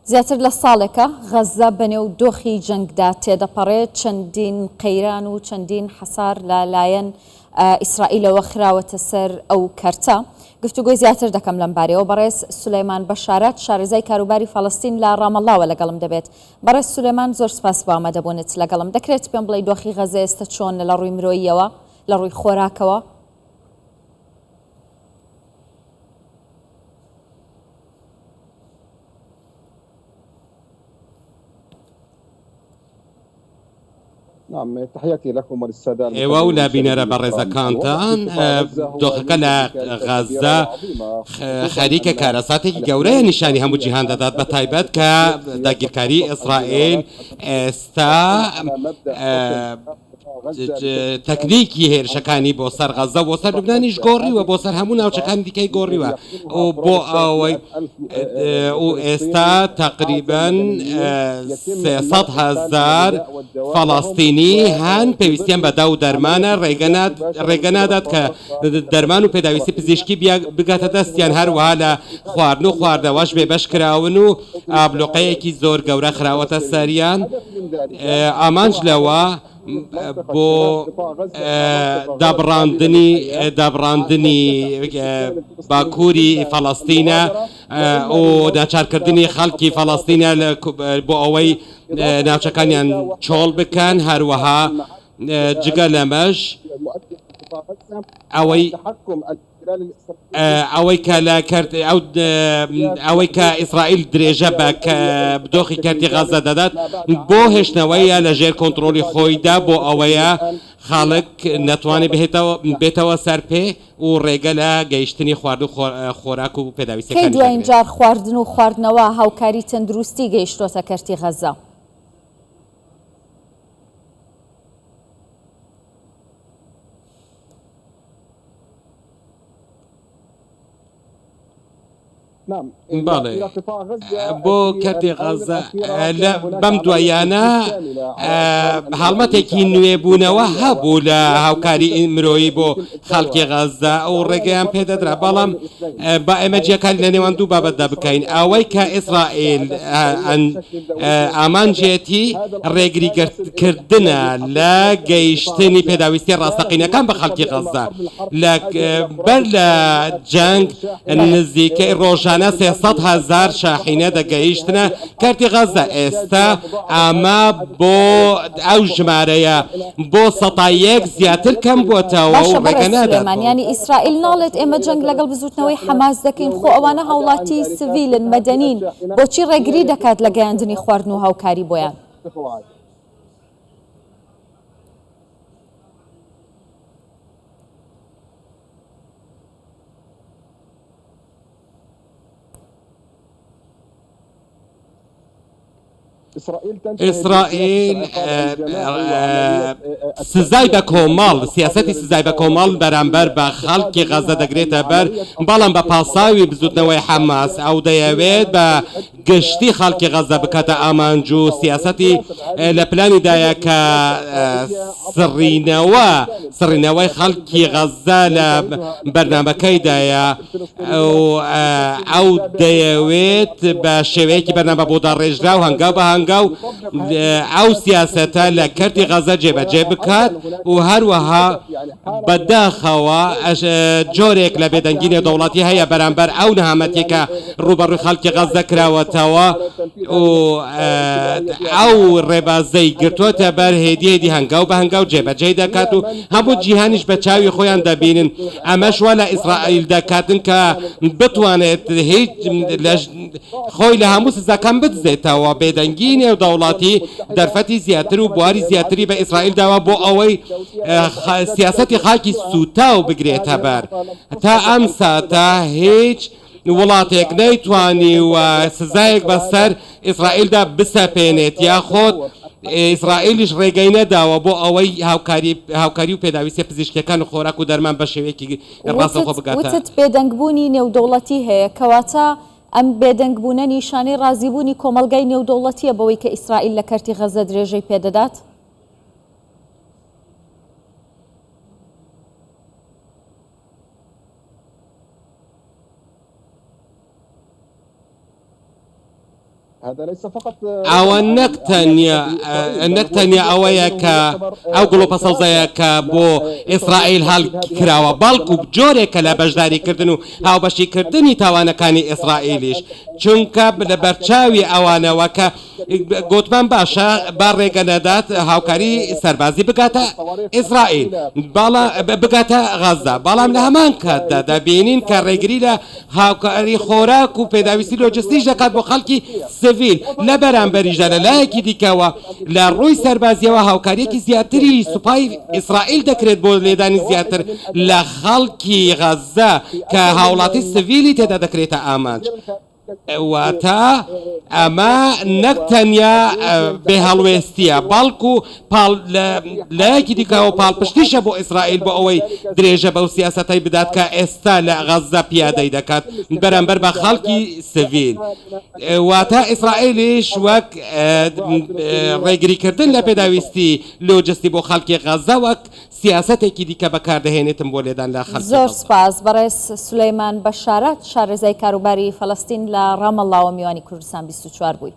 زیاتر لە ساڵێکە غەزە بەنێو دۆخی جەنگدا تێدەپەڕێت، چەندین قەیران و چەندین حەسار لەلایەن ئیسرائیلەوە خراوەتە سەر ئەو کەرتە. گفتوگۆی زیاتر دەکەم لەم بارەوە. بەڕێز سولەیمان بەشارەت، شارەزای کاروباری فەڵەستین لە ڕامەڵاوە لەگەڵم دەبێت. بەڕێز سولەیمان، زۆر سپاس بۆ ئامادەبوونت لەگەڵم. دەکرێت پێم بڵێ دۆخی غەزە ئێستا چۆنە لە ڕووی مرۆییەوە، لە ڕووی خۆراکەوە؟ نعم، تحياتي لكم وللسادة ئێوە و لابینەرە بە ڕێزەکانتان. دۆخەکە لە غەزە خەریکە کارەساتێکی گەورەیە نیشانی هەموو جیهان دەدات، بە تایبەت کە داگیرکاری ئیسرائیل ئێستا تەکنیکی هێرشەکانی بۆ سەر غەزە بۆ سەر لوبنانیش گۆڕیوە، بۆ سەر هەموو ناوچەکانی دیکەی گۆڕیوە و بۆ ئەوەی ئێستا تقریباً 300,000 فەڵەستینی هەن پێویستیان بە داو دەرمانە. ڕێگە نادات کە دەرمان و پێداویستی پزیشکی بگاتە دەستیان، هەروەها لە خواردن و خواردنەوەش بێبەش کراون و ئابلۆقەیەکی زۆر گەورە خراوەتە سەریان. ئامانج لەوە بۆ دابڕاندنی باکووری فەڵەستینە و ناچارکردنی خەڵکی فەڵەستینە بۆ ئەوەی ناوچەکانیان چۆڵ بکەن. هەروەها جگە لەمەش ئەوەی کە ئیسرائیل درێژە بە دۆخی کەرتی غەزە دەدات بۆ هێشتنەوەیە لە ژێر کۆنتترۆلی خۆیدا، بۆ ئەوەیە خاڵک نەتوانێت بێتەوە سەر پێ و ڕێگە لە گەیشتنی خوارد و خۆراک و پێداویستەکان. کەی دوایین جار خواردن و خواردنەوە هاوکاری تەندروستی گەیشتۆتە کەرتی غەزە؟ باڵێ بۆ کەرتی غەزە بەم دوایانە هەڵمەتێکی نوێبوونەوە هەبوو لە هاوکاری مرۆیی بۆ خەڵکی غەزە ئەو ڕێگەیان پێدەدرا، بەڵام با ئێمە جیاکاری لە نێوان دوو بابەتدا بکەین. ئەوەی کە ئیسرائیل ئامانجێتی ڕێگریکردنە لە گەیشتنی پێداویستی ڕاستەقینەکان بە خەڵکی غەزە بەر لە جەنگ نزیکەی ڕۆژانە 300,000 شاحینە دەگەیشتنە کەرتی غەزە. ئێستا ئەمە بۆ ئەو ژمارەیە بۆ 100 زیاتر کەم بووەتەوە و ڕێگە نادات. ینی ئیسرائیل ناڵێت ئێمە جەنگ لەگەڵ بزوتنەوەی حەماس دەکەین، خۆ ئەوانە هاوڵاتی سڤیلن مەدەنین، بۆچی ڕێگری دەکات لە گەیاندنی خواردن و هاوکاری بۆیان؟ ئیسرائیل سزای بە کۆمەڵ، سیاسەتی سزای بە کۆمەڵ بەرامبەر بە خەڵکی غەزە دەگرێتە بەر، بەڵام بە پاساوی بزوتنەوەی حەماس ئەو دەیەوێت بە گشتی خەڵکی غەزە بکاتە ئامانج و سیاسەتی لە پلانیدایە کە سڕینەوەی خەڵکی غەزە لە بەرنامەکەیدایە ئەو دەیەوێت بە شێوەیەکی بەرنامە بۆ داڕێژرا و هەنگاو بە هەنگاو ئەو سیاسەتە لە کەرتی غەزە جێبەجێ بکات و هەروەها بەداخەوە جۆرێک لە بێدەنگی نێودەوڵەتی هەیە بەرامبەر ئەو نەهامەتێکە ڕوبەڕووی خەڵکی غەزە کراوەتەوە و ئەو ڕێبازەی گرتووەتە بەر هێدیێدی هەنگاو بە هەنگاو جێبەجێ دەکات و هەموو جیهانیش بە چاوی خۆیان دەبینن. ئەمەش وا لە ئیسرائیل دەکاتن کە بتوانێت هیچ خۆی لە هەموو سزاکان بدزێتەوە. بێدەنگی نێودەوڵەتی دەرفەتی زیاتر و بواری زیاتری بە ئیسرائیل داوە بۆ ئەوەی سیاسەتی خاکی سوتاو بگرێتە بەر. تا ئەم ساتە هیچ وڵاتێک نەیتوانی و سزایەک بەسەر ئیسرائیلدا بسەپێنێت، یاخۆت ئیسرائیلیش ڕێگەی نەداوە بۆ ئەوەی هاوکاری و پێداویستی پزیشکیەکان و خۆراک و دەرمان بە شێوەیەکی ڕاستەوخۆ بگاتە. وتت بێدەنگبوونی نێودەوڵەتی هەیە، کەواتە ئەم بێدەنگبوونە نیشانەی ڕازیبوونی کۆمەلگای نێودەوڵەتیە بەوەی کە ئیسرائیل لە کەرتی غەزە درێژەی پێدەدات؟ هذا ليس فقط ئەوە نەکتەنیا ئەوەیە کە ئەو گڵۆپەسەوزەیەکە بۆ ئیسرائیل هەڵکراوە بەڵکو جۆرێکە لە بەشداریکردن و هاوبەشیکردنی تاوانەکانی ئیسرائیلیش چونکە لە بەرچاوی ئەوانەوە کە گوتمان باشە با ڕێگە نەدات هاوکاری سەربازی بگاتە ئیسرائیل بگاتە غەزە بەڵام لە هەمان کاتدا دەبینین کە ڕێگری لە هاوکاری خۆراک و پێداویستی لۆجستیش دەکات بۆ خەڵکی سڤیل لە بەرامبەریشدا لە لایەکی دیکەوە لە ڕووی سەربازیەوە هاوکاریەکی زیاتری سوپای ئیسرائیل دەکرێت بۆ لێدانی زیاتر لە خەڵکی غەزە کە هاوڵاتی سڤیلی تێدا دەکرێتە ئامانج. واتە ئەمە نەک تەنیا بێ هەڵوێستیە بەڵکو لایەکی دیکەوە پاڵپشتیشە بۆ ئیسرائیل بۆ ئەوەی درێژە بەو سیاسەتەی بدات کە ئێستا لە غەزە پیادەی دەکات بەرامبەر بە خەڵکی سڤیل. واتە ئیسرائیلیش وەک ڕێگریکردن لە پێداویستی لۆجستی بۆ خەڵکی غەزە وەک سیاسەتێکی دیکە بەکاردەهێنێتم بۆ لێدان لە خەڵکی. زۆر سپاس بەڕێز سولەیمان بەشارەت شارەزای کاروباری فەڵەستین لە ڕامەڵاوە میوانی کوردستان 24 بووی.